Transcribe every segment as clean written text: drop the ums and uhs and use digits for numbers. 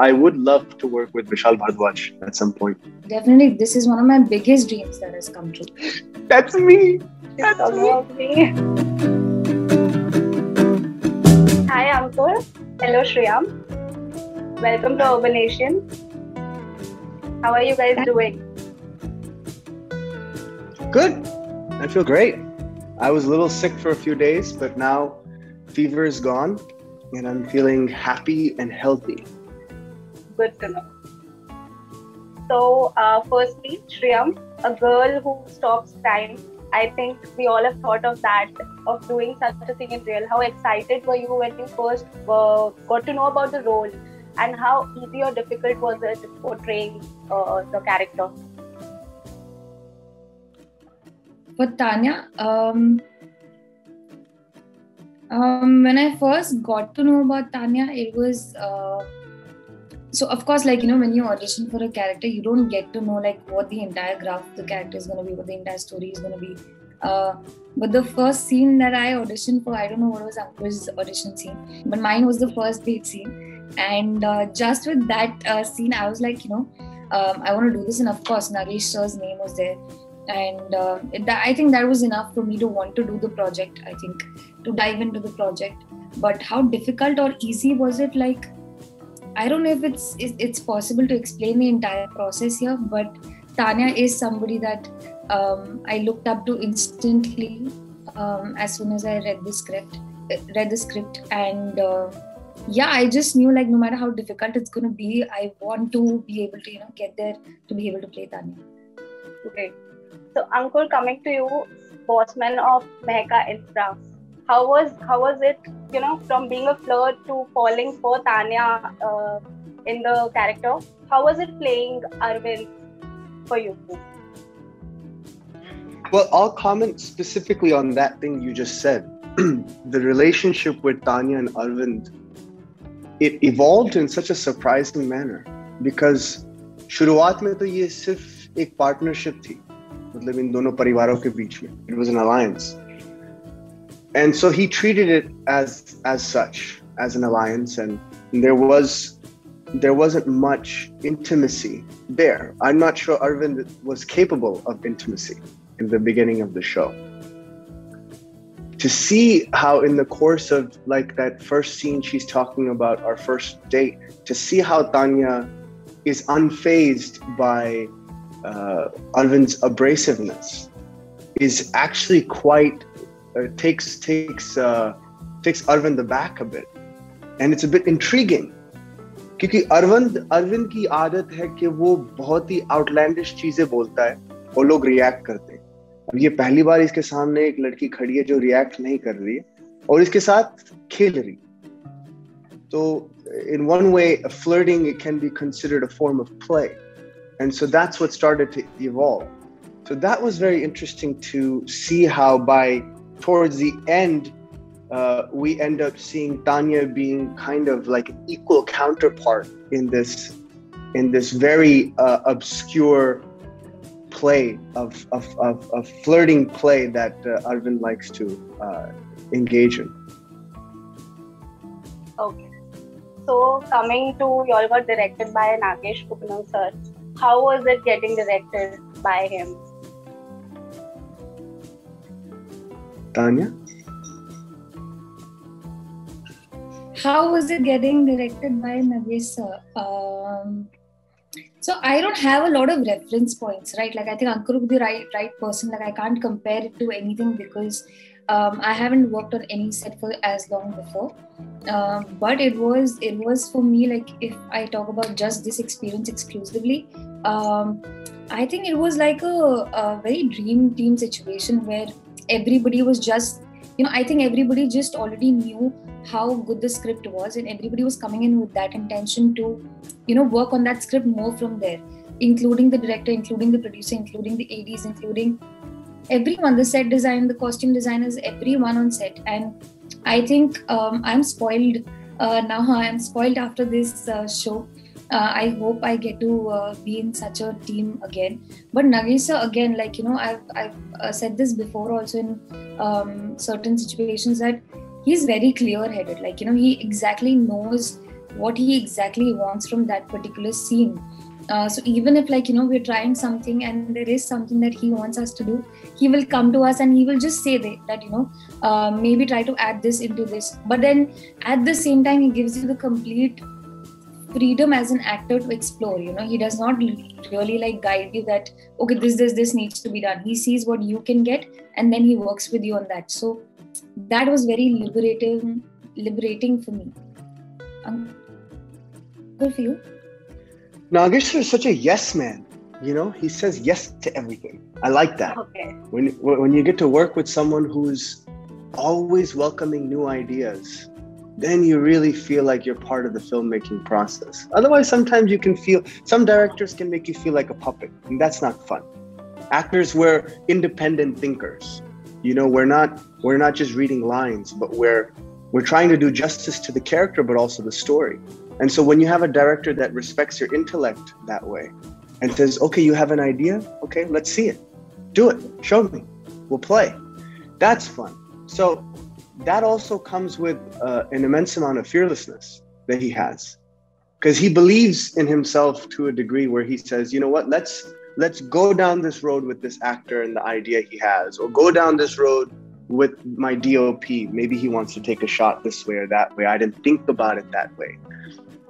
I would love to work with Vishal Bhardwaj at some point. Definitely, this is one of my biggest dreams that has come true. That's me. It's all about me. Hi Ankur. Hello Shriyam. Welcome to Urban Nation. How are you guys doing? Good. I feel great. I was a little sick for a few days, but now fever is gone and I'm feeling happy and healthy. Good to know. So, firstly, Shriyam, a girl who stops time. I think we all have thought of that, of doing such a thing in real. How excited were you when you first got to know about the role, and how easy or difficult was it portraying the character? For Tanya, when I first got to know about Tanya, it was so of course, like, when you audition for a character, you don't get to know like what the entire graph of the character is going to be, what the entire story is going to be. But the first scene that I auditioned for, I don't know what was Ankur's audition scene, but mine was the first date scene. And just with that scene, I was like, I want to do this. And of course, Nagesh sir's name was there. And I think that was enough for me to want to do the project, I think, to dive into the project. But how difficult or easy was it? Like, I don't know if it's possible to explain the entire process here, but Tanya is somebody that I looked up to instantly as soon as I read the script, and I just knew, like, no matter how difficult it's going to be, I want to be able to get there to be able to play Tanya. Okay. So Ankur, coming to you, bossman of Mehka Infra, how was it, from being a flirt to falling for Tanya in the character? How was it playing Arvind for you? Well, I'll comment specifically on that thing you just said. The relationship with Tanya and Arvind, it evolved in such a surprising manner, because शुरुआत में तो ये सिर्फ एक partnership थी, मतलब इन दोनों परिवारों के बीच में. It was an alliance. And so he treated it as such, as an alliance, and there wasn't much intimacy there. I'm not sure Arvind was capable of intimacy in the beginning of the show. To see how in the course of like that first scene she's talking about our first date, to see how Tanya is unfazed by Arvind's abrasiveness is actually quite takes Arvind aback a bit, and it's a bit intriguing. क्योंकि अरविंद की आदत है कि वो बहुत ही outlandish चीजें बोलता है और लोग रिएक्ट करते हैं. अब ये पहली बार इसके सामने एक लड़की खड़ी है जो रिएक्ट नहीं कर रही है और इसके साथ खेल रही. So in one way, flirting, it can be considered a form of play, and so that's what started to evolve. So that was very interesting to see how towards the end, we end up seeing Tanya being kind of like an equal counterpart in this very obscure play of flirting play that Arvind likes to engage in. Okay. So coming to, you all got directed by Nagesh Kukunoor sir. How was it getting directed by him? Tanya? How was it getting directed by Nagesh sir? So I don't have a lot of reference points, right? Like, I think Ankur would be the right person. Like, I can't compare it to anything because I haven't worked on any set for as long before. But it was for me, like, if I talk about just this experience exclusively, I think it was like a very dream team situation where everybody was just, I think everybody just already knew how good the script was, and everybody was coming in with that intention to, work on that script more from there, including the director, including the producer, including the ADs, including everyone, the set design, the costume designers, everyone on set. And I think I'm spoiled now. I'm spoiled after this show. I hope I get to be in such a team again. But Nagesh sir, again, like, I've said this before also in certain situations, that he's very clear-headed. Like, he exactly knows what he exactly wants from that particular scene. So even if we're trying something and there is something that he wants us to do, he will come to us and he will just say that maybe try to add this into this. But then at the same time, he gives you the complete freedom as an actor to explore. He does not really guide you that, okay, this needs to be done. He sees what you can get and then he works with you on that. So that was very liberating for me. Good for you. Nagesh is such a yes man. He says yes to everything. I like that. Okay. When you get to work with someone who's always welcoming new ideas, then you really feel like you're part of the filmmaking process. Otherwise, sometimes you can feel, some directors can make you feel like a puppet, and that's not fun. Actors, we're independent thinkers. We're not just reading lines, but we're trying to do justice to the character, but also the story. And so when you have a director that respects your intellect that way and says, okay, you have an idea? Okay, let's see it. Do it. Show me. We'll play. That's fun. So that also comes with an immense amount of fearlessness that he has, because he believes in himself to a degree where he says, you know what, let's go down this road with this actor and the idea he has, or go down this road with my DOP. Maybe he wants to take a shot this way or that way. I didn't think about it that way.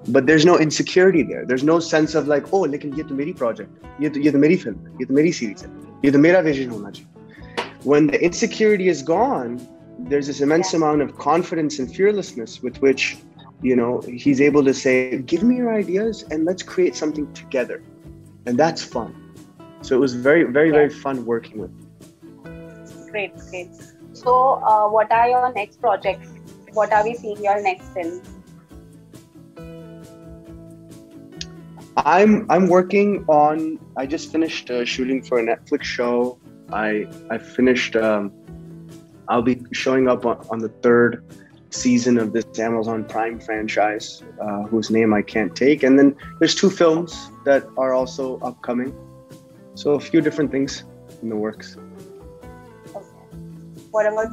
But there's no insecurity there. There's no sense of like, oh, lekin ye to meri project hai. Ye to meri film hai. Ye to meri series hai. Ye to mera vision hona chahiye. When the insecurity is gone, there's this immense amount of confidence and fearlessness with which, he's able to say, give me your ideas and let's create something together. And that's fun. So it was very, very, very fun working with him. Great. So what are your next projects? What are we seeing your next film? I'm working on, I just finished shooting for a Netflix show. I finished, I'll be showing up on the 3rd season of this Amazon Prime franchise, whose name I can't take. And then there's 2 films that are also upcoming. So a few different things in the works. Okay. What about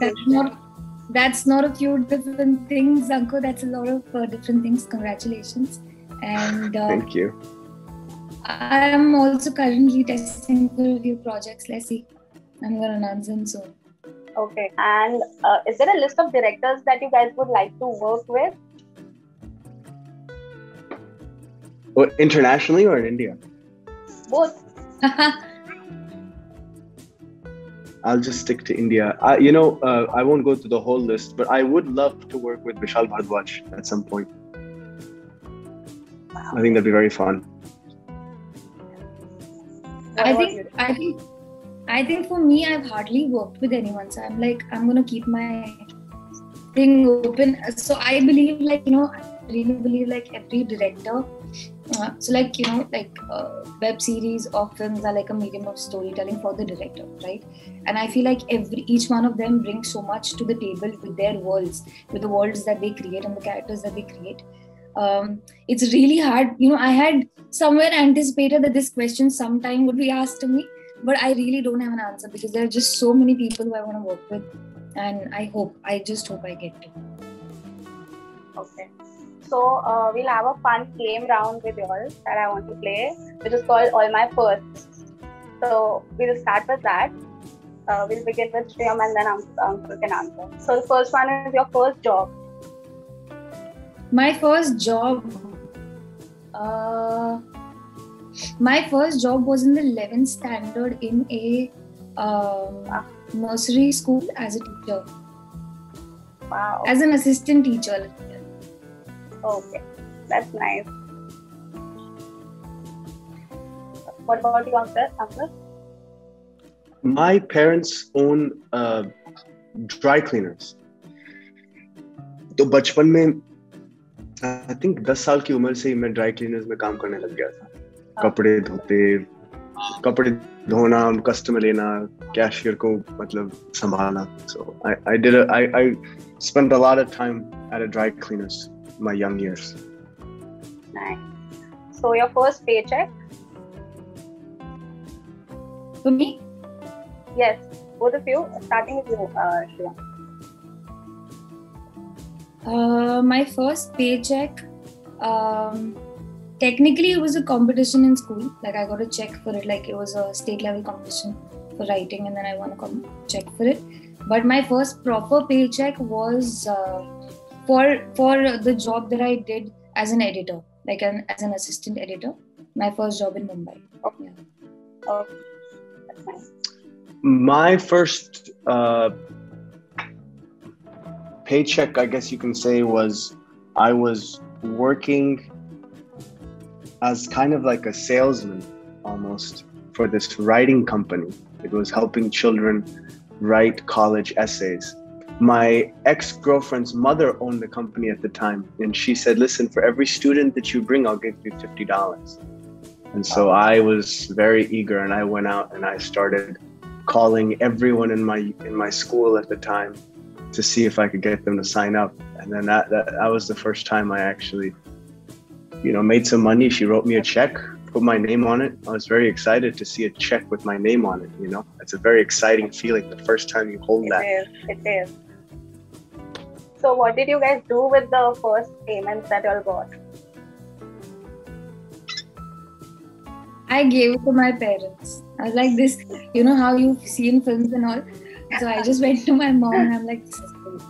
that's not a few different things, Ankur. That's a lot of different things. Congratulations. And thank you. I am also currently testing for a few projects. Let's see. I'm going to announce them soon. Okay. And is there a list of directors that you guys would like to work with? Internationally or in India? Both. I'll just stick to India. I won't go through the whole list, but I would love to work with Vishal Bhardwaj at some point. Wow. I think that'd be very fun. I think for me, I've hardly worked with anyone. So I'm going to keep my thing open. So I believe I really believe every director. Web series or films are like a medium of storytelling for the director, right? And I feel like each one of them brings so much to the table with their worlds, with the worlds that they create and the characters that they create. It's really hard. I had somewhere anticipated that this question sometime would be asked to me, but I really don't have an answer because there are just so many people who I want to work with, and I just hope I get to. Okay. So we'll have a fun game round with you all that I want to play, which is called All My Firsts. So we'll start with that. We'll begin with Shriyam and then Ankur can answer. So the first one is your first job. My first job was in the 11th standard in a nursery school as a teacher. Wow. As an assistant teacher. Okay, that's nice. What about you, Ankur? My parents own dry cleaners. तो बचपन में I think 10 साल की उम्र से ही मैं dry cleaners में काम करने लग गया था. कपड़े धोना, कस्टमर लेना, कैशियर को मतलब संभालना. So I spent a lot of time at a dry cleaners in my young years. Nice. So your first paycheck? For me? Yes, both of you. Starting with you, Shreya. My first paycheck Technically, it was a competition in school. Like I got a check for it. Like it was a state level competition for writing, and then I won a check for it. But my first proper paycheck was for the job that I did as an editor, like as an assistant editor. My first job in Mumbai. Okay. Yeah. Okay. That's nice. My first paycheck, I guess you can say, was I was working as kind of like a salesman almost for this writing company. It was helping children write college essays. My ex-girlfriend's mother owned the company at the time, and she said, listen, for every student that you bring, I'll give you $50. And so I was very eager, and I went out and I started calling everyone in my school at the time to see if I could get them to sign up. And then that was the first time I actually, made some money. She wrote me a check, put my name on it. I was very excited to see a check with my name on it. It's a very exciting feeling the first time you hold that. It is. So what did you guys do with the first payments that you all got? I gave it to my parents. I was like, this, how you see in films and all. So I just went to my mom and I'm like, this is cool.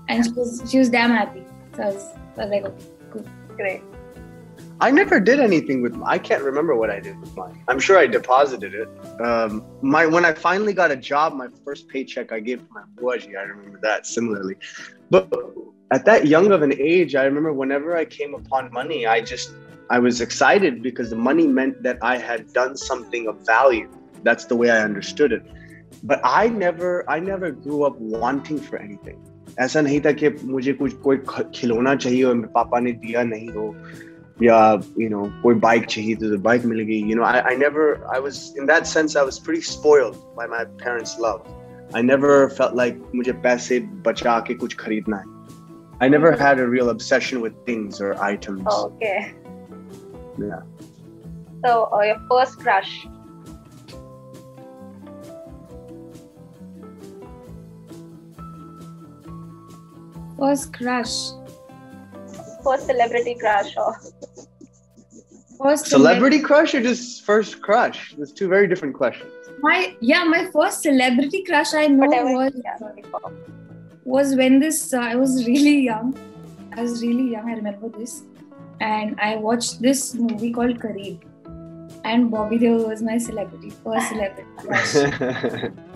And she was damn happy. So I was like, okay, cool. Great. I never did anything with I can't remember what I did with mine. I'm sure I deposited it. When I finally got a job, my first paycheck I gave to my buaji. I remember that similarly. But at that young of an age, I remember whenever I came upon money, I was excited because the money meant that I had done something of value. That's the way I understood it. But I never grew up wanting for anything. ऐसा नहीं था कि मुझे कोई खिलौना चाहिए और मेरे पापा ने दिया नहीं हो, या कोई बाइक चाहिए तो बाइक मिल गई. I was, in that sense, I was pretty spoiled by my parents' love. I never felt like मुझे पैसे बचा के कुछ खरीदना है. I never had a real obsession with things or items. Okay. Yeah. So your first crush? First crush. First celebrity crush or First celebrity crush or just first crush? There's two very different questions. My first celebrity crush I know was when I was really young. I remember this. And I watched this movie called Candid. And Bobby Deol was my first celebrity crush.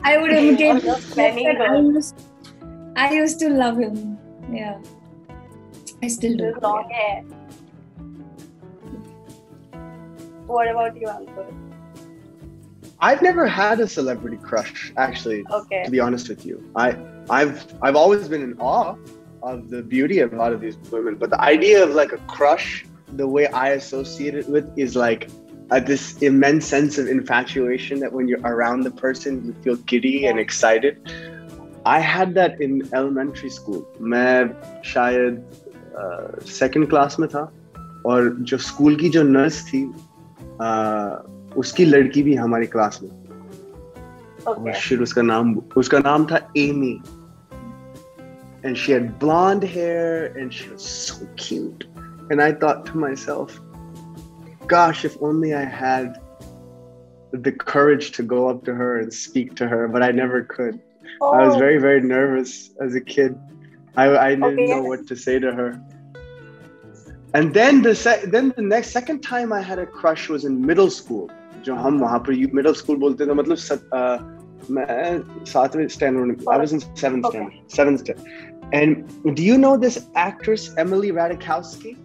I would imitate him. I used to love him. Yeah. I still do. Long hair. What about you, Ankur? I've never had a celebrity crush, actually. Okay. To be honest with you, I've always been in awe of the beauty of a lot of these women, but the idea of like a crush, the way I associate it with, is like this immense sense of infatuation that when you're around the person, you feel giddy and excited. I had that in elementary school. मैं शायद second class में था, और जो school की जो nurse थी, उसकी लड़की भी हमारी क्लास में. और फिर उसका नाम था Amy. And she had blonde hair and she was so cute. And I thought to myself, gosh, if only I had the courage to go up to her and speak to her, but I never could. Oh. I was very, very nervous as a kid. I didn't know what to say to her. And then the second time I had a crush was in middle school. जो हम वहाँ पर middle school बोलते थे, मतलब मैं 7th standard. I was in 7th standard. And do you know this actress Emily Ratajkowski?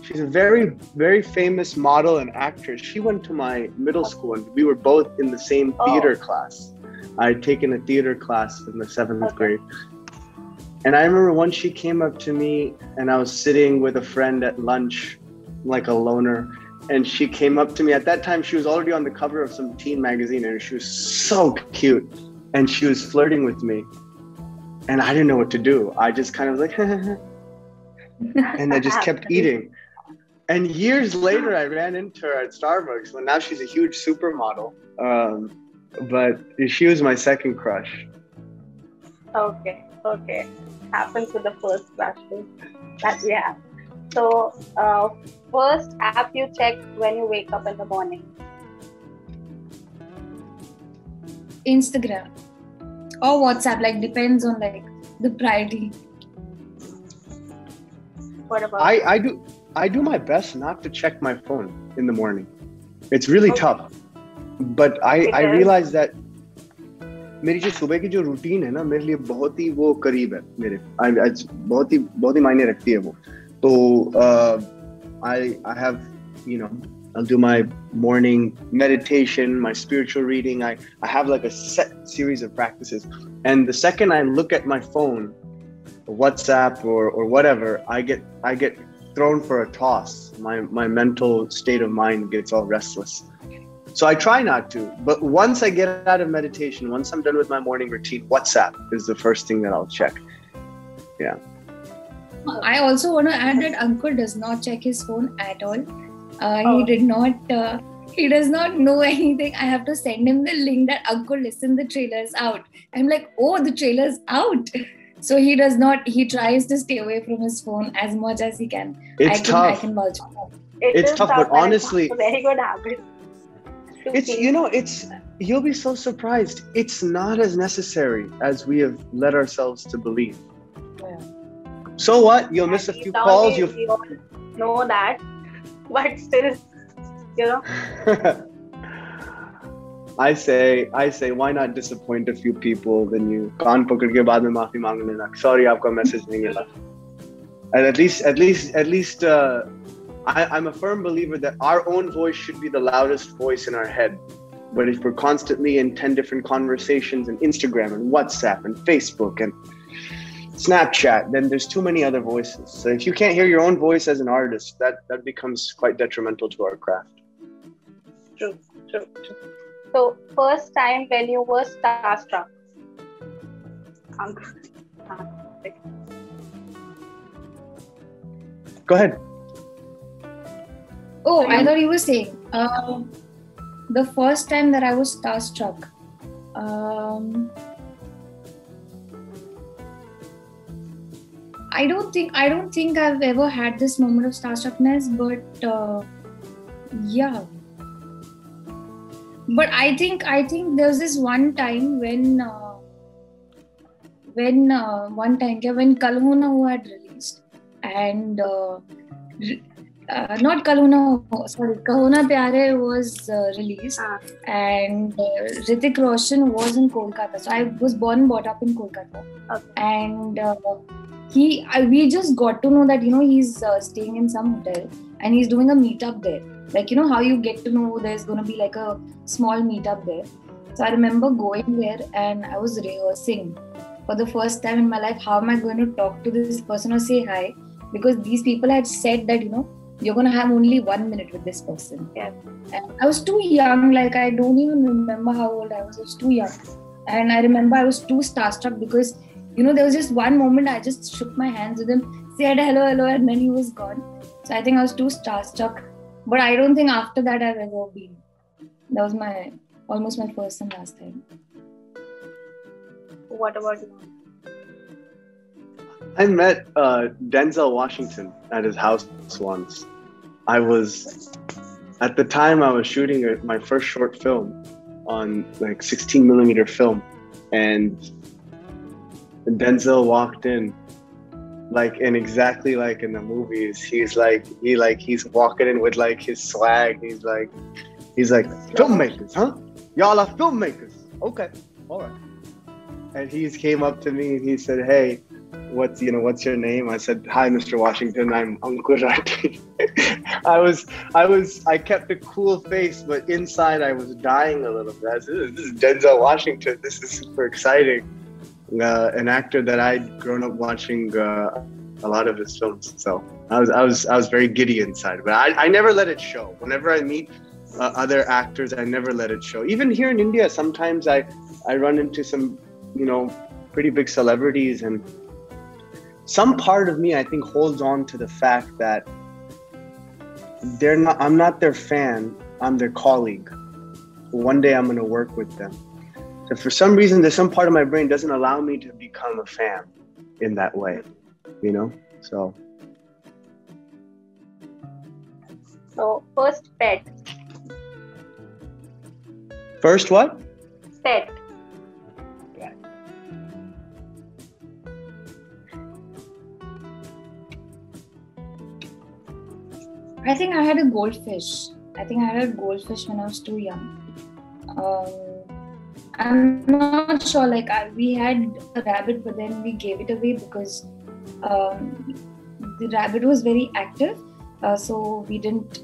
She's a very, very famous model and actress. She went to my middle school and we were both in the same theater class. I had taken a theater class in the 7th grade. And I remember once she came up to me and I was sitting with a friend at lunch, like a loner. And she came up to me. At that time, she was already on the cover of some teen magazine and she was so cute. And she was flirting with me. And I didn't know what to do. I just kind of was like, and I just kept eating. And years later, I ran into her at Starbucks. Well, now she's a huge supermodel. But she was my second crush. Okay. Happens with the first crush that we have. So, first app you check when you wake up in the morning. Instagram or WhatsApp, like depends on like the priority. What about I do my best not to check my phone in the morning. It's really tough, but I realize that मेरी जो सुबह की जो routine है ना मेरे लिए बहुत ही वो करीब है मेरे बहुत ही मायने रखती है वो तो I have I'll do my morning meditation, my spiritual reading. I have like a set series of practices, and the second I look at my phone, WhatsApp or whatever, I get thrown for a toss. My mental state of mind gets all restless. So I try not to, but once I get out of meditation, once I'm done with my morning routine, WhatsApp is the first thing that I'll check. Yeah. I also want to add that Ankur does not check his phone at all. He does not know anything. I have to send him the link that Ankur, listen, the trailer's out. I'm like, oh, the trailer's out. So he does not, he tries to stay away from his phone as much as he can. It's tough. I can vouch for that. It's tough, but honestly, it's a very good habit. You'll be so surprised. It's not as necessary as we have led ourselves to believe. Yeah. So what? You'll miss a few calls. We all know that, but still, I say, why not disappoint a few people? Then you कान पकड़ के बाद में माफी मांग लेना. Sorry, आपका message नहीं मिला. And at least, I'm a firm believer that our own voice should be the loudest voice in our head. But if we're constantly in 10 different conversations and Instagram and WhatsApp and Facebook and Snapchat, then there's too many other voices. So if you can't hear your own voice as an artist, that becomes quite detrimental to our craft. True. So, first time when you were starstruck? Go ahead. Oh, I thought you were saying the first time that I was starstruck. I don't think I've ever had this moment of starstruckness, but yeah. But I think there was this one time when Kal Ho Na Ho had released, and not Kal Ho Na Ho, sorry, Kaho Na Pyare was released, and Hrithik Roshan was in Kolkata. So I was born and brought up in Kolkata, and we just got to know that he's staying in some hotel and he's doing a meetup there. Like, how you get to know there's going to be like a small meetup there. So I remember going there and I was rehearsing for the first time in my life. How am I going to talk to this person or say hi? Because these people had said that, you're going to have only 1 minute with this person. Yeah. And I was too young. Like, I don't even remember how old I was. I was too young. And I remember I was too starstruck because, there was just one moment I just shook my hands with him, said hello, and then he was gone. So I think I was too starstruck. But I don't think after that I've ever been. That was almost my first and last time. What about you? I met Denzel Washington at his house once. At the time I was shooting my first short film on like 16 millimeter film, and Denzel walked in and exactly like in the movies. He's walking in with like his swag. He's like filmmakers, huh? Y'all are filmmakers. Okay, all right. And he came up to me and he said, "Hey, what's your name?" I said, "Hi, Mr. Washington. I'm Ankur Rathee." I kept a cool face, but inside I was dying a little bit. This is Denzel Washington. This is super exciting. An actor that I'd grown up watching a lot of his films. So I was very giddy inside, but I never let it show. Whenever I meet other actors, I never let it show. Even here in India, sometimes I run into some pretty big celebrities, and some part of me I think holds on to the fact that I'm not their fan, I'm their colleague. One day I'm going to work with them. So for some reason, there's some part of my brain doesn't allow me to become a fan in that way, So So, first pet. First what? Pet. I think I had a goldfish. when I was too young. I'm not sure. We had a rabbit, but then we gave it away because the rabbit was very active. So we didn't,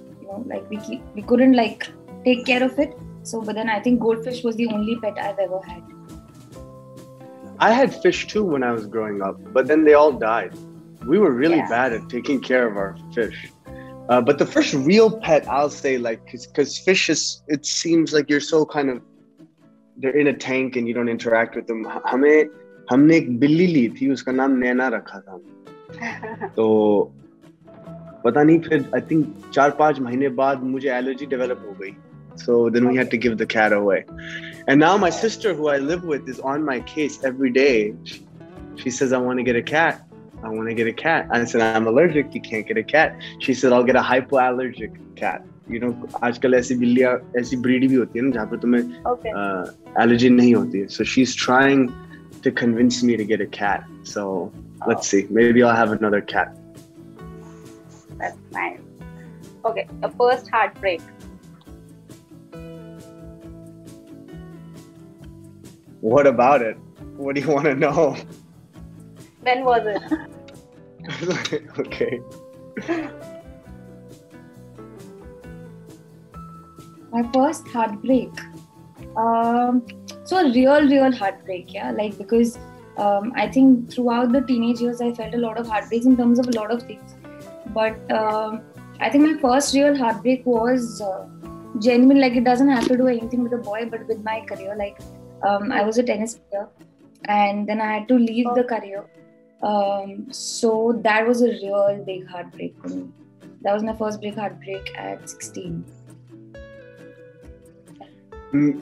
we couldn't take care of it. So, but then I think goldfish was the only pet I've ever had. I had fish too when I was growing up, but then they all died. We were really bad at taking care of our fish. But the first real pet, I'll say, because fish it seems like you're so kind of, they're in a tank and you don't interact with them. हमने एक बिल्ली ली थी, उसका नाम नैना रखा था. तो पता नहीं फिर I think 4-5 महीने बाद मुझे allergy develop हो गई. So then we had to give the cat away. And now my sister, who I live with, is on my case every day. She says, I want to get a cat. I said, I'm allergic. You can't get a cat. She said, I'll get a hypoallergic cat. आजकल ऐसी बिल्लियाँ ऐसी breed भी होती है ना जहाँ पे तुम्हें allergy नहीं होती है. So she's trying to convince me to get a cat. So let's see. Maybe I'll have another cat. That's nice. Okay, the first heartbreak. What about it? What do you want to know? When was it? Okay. My first heartbreak. So a real heartbreak, yeah. Because I think throughout the teenage years, I felt a lot of heartbreaks in terms of a lot of things. But I think my first real heartbreak was genuine. It doesn't have to do anything with a boy, but with my career. I was a tennis player, and then I had to leave the career. So that was a real big heartbreak for me. That was my first big heartbreak at 16.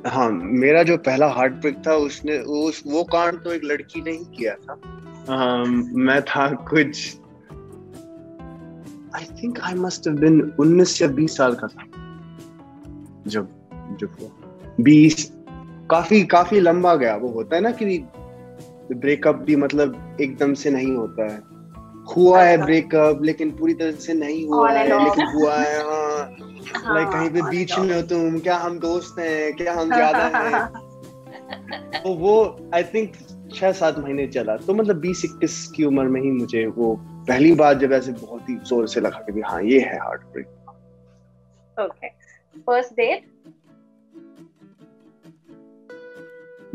हाँ, मेरा जो पहला heartbreak था उसने वो कांड तो एक लड़की ने ही किया था. मैं था कुछ I think I must have been 19 या 20 साल का था जब वो 20 काफी लंबा गया. वो होता है ना कि ब्रेकअप भी मतलब एकदम से नहीं होता है. हुआ है ब्रेकअप लेकिन पूरी तरह से नहीं हुआ है, लेकिन हुआ है. हाँ, कहीं पे बीच में हो तुम, क्या हम दोस्त हैं, क्या हम ज्यादा हैं. तो वो आई थिंक 6-7 महीने चला. तो मतलब 20-21 की उम्र में ही मुझे वो पहली बार जब ऐसे बहुत ही जोर से लगा कि हाँ ये है heartbreak. Okay. First date.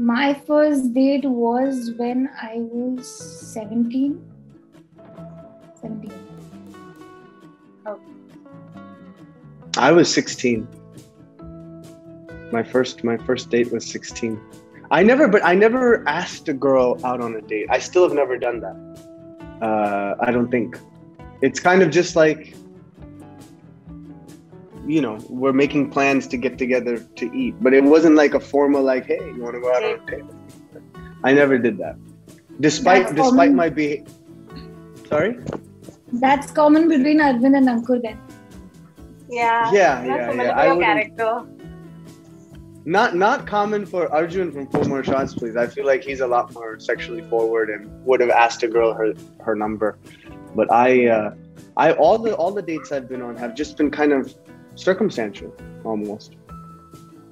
My first date was when I was 17. Okay. I was 16. My first date was 16. I never asked a girl out on a date. I still have never done that. I don't think. It's kind of just like, we're making plans to get together to eat, but it wasn't like a formal hey, you want to go out on a date? I never did that. Despite my behavior. Sorry? That's common between Arvind and Ankur then. Yeah. Your character. Not common for Arjun from 4 More Shots, Please. I feel like he's a lot more sexually forward and would have asked a girl her number. But I all the dates I've been on have just been kind of circumstantial, almost.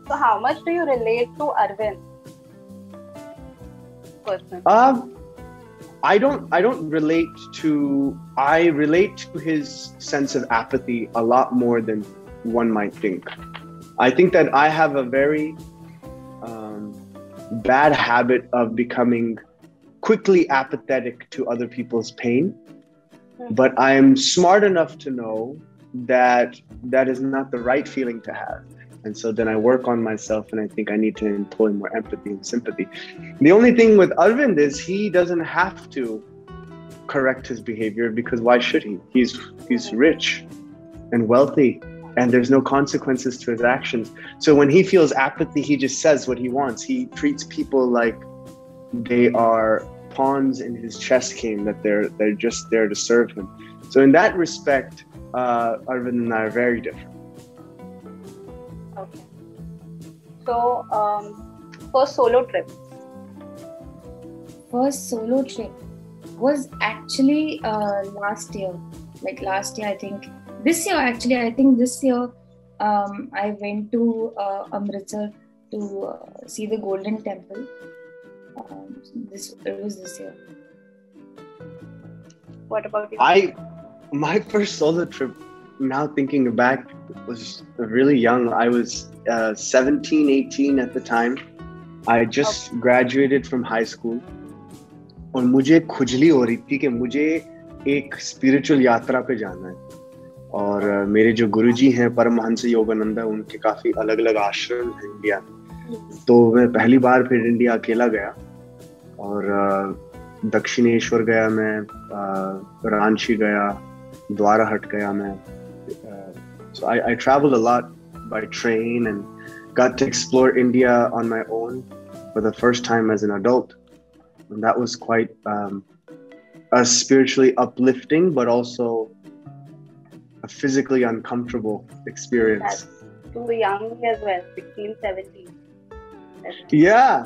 So how much do you relate to Arvind? Personally? I relate to his sense of apathy a lot more than one might think. I think that I have a very bad habit of becoming quickly apathetic to other people's pain. But I'm smart enough to know that is not the right feeling to have. And so then I work on myself and I think I need to employ more empathy and sympathy. The only thing with Arvind is he doesn't have to correct his behavior because why should he? He's rich and wealthy and there's no consequences to his actions. So when he feels apathy, he just says what he wants. He treats people like they are pawns in his chess game, that they're just there to serve him. So in that respect, Arvind and I are very different. Okay. So, first solo trip. First solo trip was actually last year. Like last year, I think. This year, actually, I think this year, I went to Amritsar to see the Golden Temple. It was this year. What about you? My first solo trip, now thinking back, was really young. I was 17, 18 at the time. I just graduated from high school. और मुझे खुजली हो रही थी कि मुझे एक spiritual यात्रा पे जाना है. और मेरे जो गुरुजी हैं परमहंस योगानंदा, उनके काफी अलग अलग आश्रम हैं इंडिया में. तो मैं पहली बार फिर इंडिया अकेला गया और दक्षिणेश्वर गया मैं, रांची गया, द्वाराहट गया मैं. So I traveled a lot by train and got to explore India on my own for the first time as an adult. And that was quite a spiritually uplifting, but also a physically uncomfortable experience. That's too young as well, 16, 17. Yeah,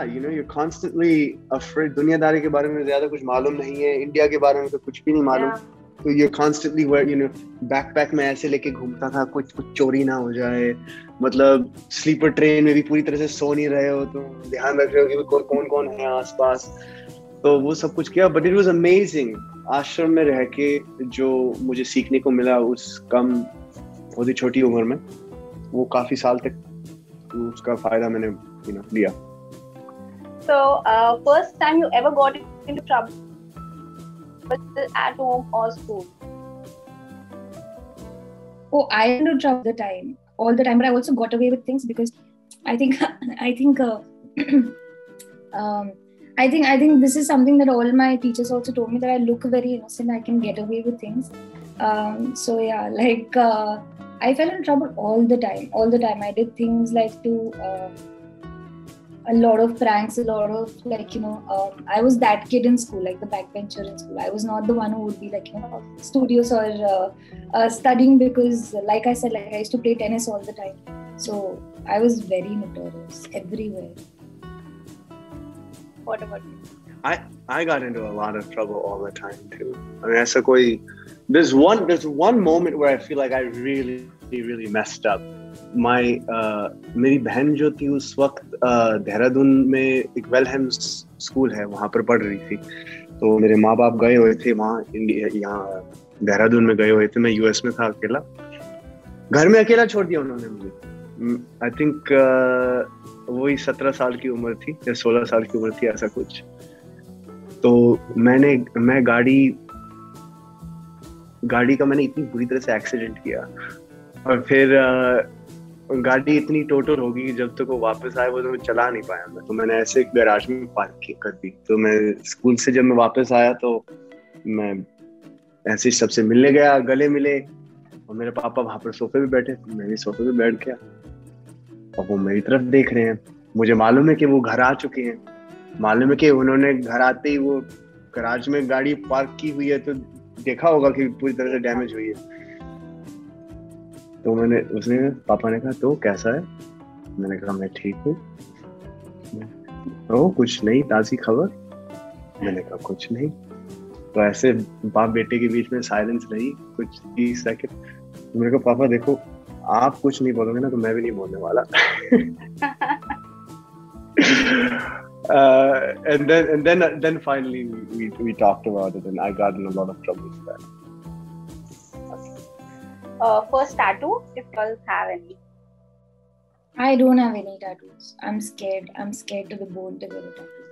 you know, you're constantly afraid. दुनियादारी के बारे में ज़्यादा कुछ मालूम नहीं है, India के बारे में तो कुछ भी नहीं मालूम. तो you're constantly where, you know, backpack में ऐसे लेके घूमता था, कुछ चोरी ना हो जाए. मतलब स्लीपर ट्रेन में भी पूरी तरह से सो नहीं रहे हो, तो ध्यान रख रहे हो कि कौन कौन है आसपास. तो वो सब कुछ किया, बट इट वाज अमेजिंग. आश्रम में रह के जो मुझे सीखने को मिला उस बहुत ही छोटी उम्र में, वो काफी साल तक उसका फायदा मैंने लिया. So, first time you ever got into trouble at home or school? Oh, I got into trouble all the time, but I also got away with things because I think this is something that all my teachers also told me, that I look very innocent, I can get away with things. So yeah, like I fell in trouble all the time. I did things like a lot of pranks, a lot of I was that kid in school, like the backbencher in school. I was not the one who would be studious or studying, because like I said, I used to play tennis all the time. So I was very notorious everywhere. What about you? I got into a lot of trouble all the time too. I mean, there's one moment where I feel like I really messed up. मेरी बहन जो थी उस वक्त देहरादून में एक वेलहेम school है, वहाँ पर पढ़ रही थी. तो मेरे माँ बाप गए हुए थे वहाँ, यहाँ देहरादून में गए हुए थे. मैं यूएस में था अकेला, घर में अकेला छोड़ दिया उन्होंने मुझे. आई थिंक वही 17 साल की उम्र थी या 16 साल की उम्र थी, ऐसा कुछ. तो मैं गाड़ी का मैंने इतनी बुरी तरह से एक्सीडेंट किया, और फिर गाड़ी इतनी टोटल होगी कि जब तक वो वापस आए वो तो मैं चला नहीं पाया. तो मैंने ऐसे एक गैराज में पार्क कर दी. तो मैं स्कूल से जब मैं वापस आया तो मैं ऐसे ही सबसे मिलने गया, गले मिले, और मेरे पापा वहां पर सोफे पे बैठे, मैं भी सोफे पे बैठ गया, और वो मेरी तरफ देख रहे हैं. मुझे मालूम है कि वो घर आ चुके हैं, मालूम है कि उन्होंने घर आते ही वो गैराज में गाड़ी पार्क की हुई है, तो देखा होगा कि पूरी तरह से डैमेज हुई है. तो पापा ने कहा, तो कैसा है? मैंने कहा, मैं ठीक हूँ. तो कुछ नहीं, ताज़ी खबर? मैंने कहा, कुछ नहीं. तो ऐसे बाप बेटे के बीच में साइलेंस रही कुछ 30 सेकंड. मैंने कहा, पापा देखो, आप कुछ नहीं बोलोगे ना तो मैं भी नहीं बोलने वाला. and then finally we talked about it, and I got in a lot of trouble with that. First tattoo, if girls have any. I don't have any tattoos. I'm scared to the bone to get a tattoo.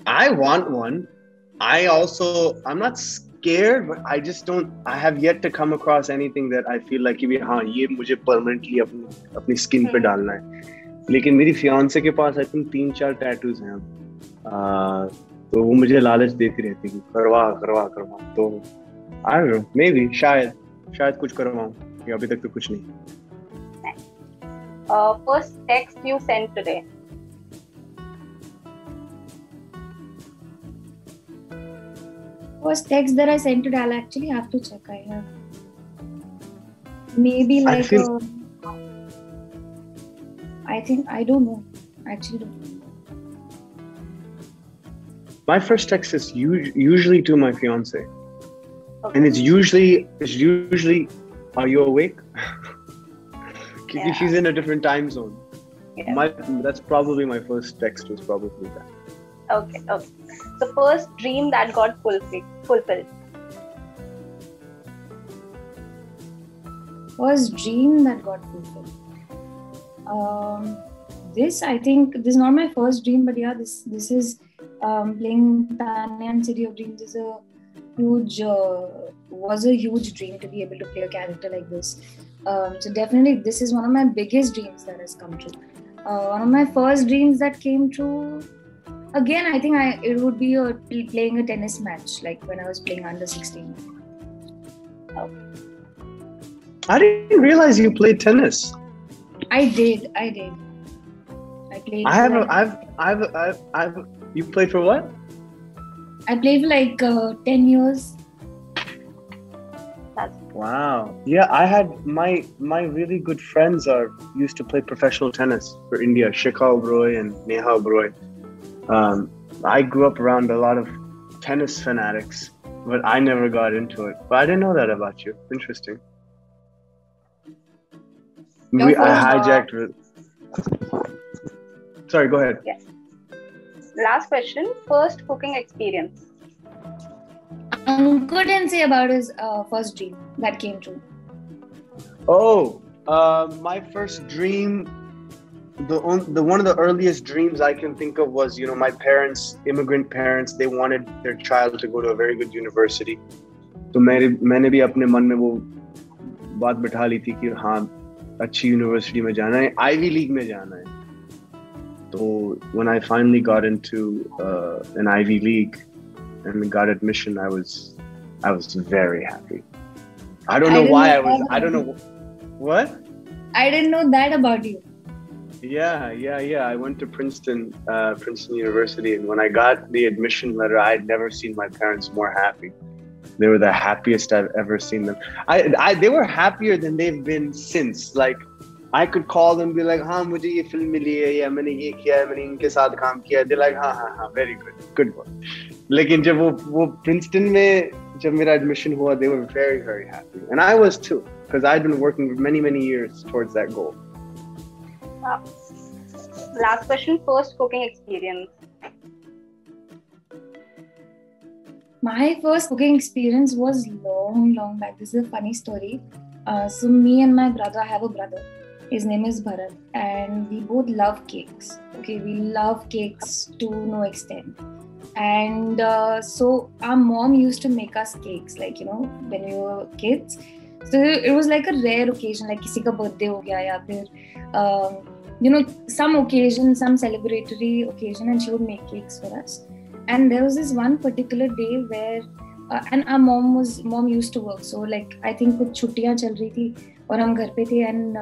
I want one. I'm not scared, but I have yet to come across anything that I feel like ये मुझे permanently अपनी skin पे डालना है. लेकिन मेरी fiancée के पास I think 3-4 tattoos हैं अब. तो वो मुझे लालच देती रहती है, करवा. तो I don't know, maybe, शायद कुछ करवाऊं. अभी तक तो कुछ नहीं. First text you sent today. First text that I sent today, I'll actually have to check. I have maybe I think I don't know. I actually don't know. My first text is usually to my fiance, Okay. and it's usually, are you awake? Because Yeah. she's in a different time zone. Yeah. That's probably my first text was probably that. Okay. The first dream that got fulfilled. First dream that got fulfilled. This, I think, this is not my first dream, but yeah, this is playing Tanya in City of Dreams is was a huge dream to be able to play a character like this. So definitely, this is one of my biggest dreams that has come true. One of my first dreams that came true, again, I think it would be playing a tennis match, like when I was playing under 16. I didn't realize you played tennis. I did. I played. You played for what? I played for like 10 years. Wow. Yeah, I had my really good friends used to play professional tennis for India, Shikha Oberoi and Neha Oberoi. I grew up around a lot of tennis fanatics, but I never got into it. But I didn't know that about you. Interesting. I hijacked it. Sorry, go ahead. Yes. Last question. First cooking experience. Ankur didn't say about his first dream that came true. Oh, my first dream, the one of the earliest dreams I can think of was, my parents, immigrant parents, they wanted their child to go to a very good university. So मैंने भी अपने मन में वो बात बिठा ली थी कि हाँ अच्छी यूनिवर्सिटी में जाना है, Ivy League में जाना है. So when I finally got into an Ivy League and got admission, I was very happy. I don't know why I was. I don't know what. I didn't know that about you. Yeah. I went to Princeton University, and when I got the admission letter, I had never seen my parents more happy. They were the happiest I've ever seen them. They were happier than they've been since. Like, I could call them and be like, हाँ मुझे ये film मिली है या मैंने ये किया है, मैंने इनके साथ काम किया. They're like, हाँ, very good work. लेकिन जब वो Princeton में जब मेरा admission हुआ, they were very, very happy. And I was too, because I'd been working for many, many years towards that goal. Wow. Last question, first cooking experience. My first cooking experience was long back. This is a funny story. So me and my brother, I have a brother. His name is Bharat, and we both love cakes. Okay, we love cakes to no extent. And so our mom used to make us cakes, like, when we were kids. So it was like a rare occasion, like किसी का birthday हो गया या फिर some occasion, some celebratory occasion, and she would make cakes for us. And there was this one particular day where and our mom used to work, so like I think कुछ छुट्टियां चल रही थी और हम घर पे थे, and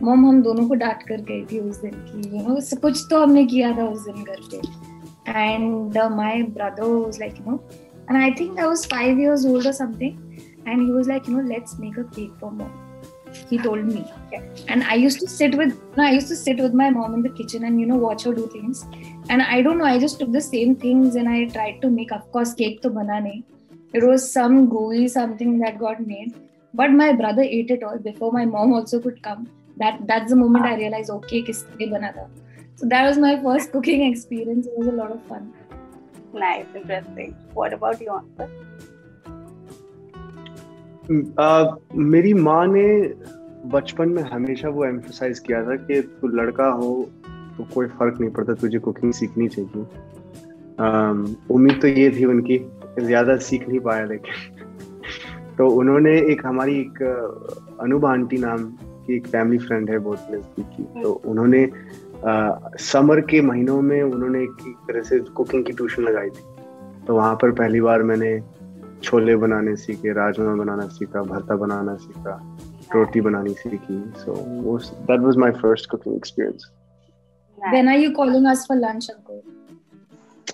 मॉम हम दोनों को डांट कर गई थी उस दिन की कुछ तो हमने किया था उस दिन घर पे. And my brother was like, and I think I was 5 years old or something, and he was like, let's make a cake for mom. He told me. And I used to sit with my mom in the kitchen and watch her do things. And I don't know, I just took the same things and I tried to make, of course, cake to bana nahi. It was some gooey something that got made, but my brother ate it all before my mom also could come. That's the moment I realized, okay, kis liye bana tha. So that was my first cooking experience. It was a lot of fun. Nice, interesting. What about you, Ankur? मेरी माँ ने बचपन में हमेशा वो emphasise किया था कि तू लड़का हो तो कोई फर्क नहीं पड़ता, तुझे कुकिंग सीखनी चाहिए. उम्मीद तो ये थी उनकी, ज्यादा सीख नहीं पाया लेकिन. तो उन्होंने हमारी अनुभा आंटी नाम की एक फैमिली फ्रेंड है बहुत नजदीकी, तो उन्होंने समर के महीनों में उन्होंने एक तरह से कुकिंग की ट्यूशन लगाई थी. तो वहाँ पर पहली बार मैंने छोले बनाने सीखे, राजमा बनाना सीखा, भरता बनाना सीखा, रोटी बनानी सीखी. So that was my first cooking experience. Nice. When are you calling us for lunch, Ankur?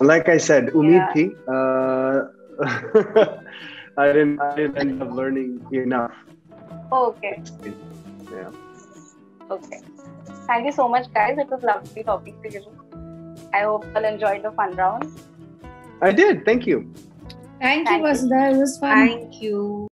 Like I said, उम्मीद थी. I didn't end up learning enough. Okay. Yeah. Okay. Thank you so much, guys. It was lovely talking to you. I hope you'll enjoy the fun round. I did. Thank you. Thank you, Vasudha. It was fun. Thank you.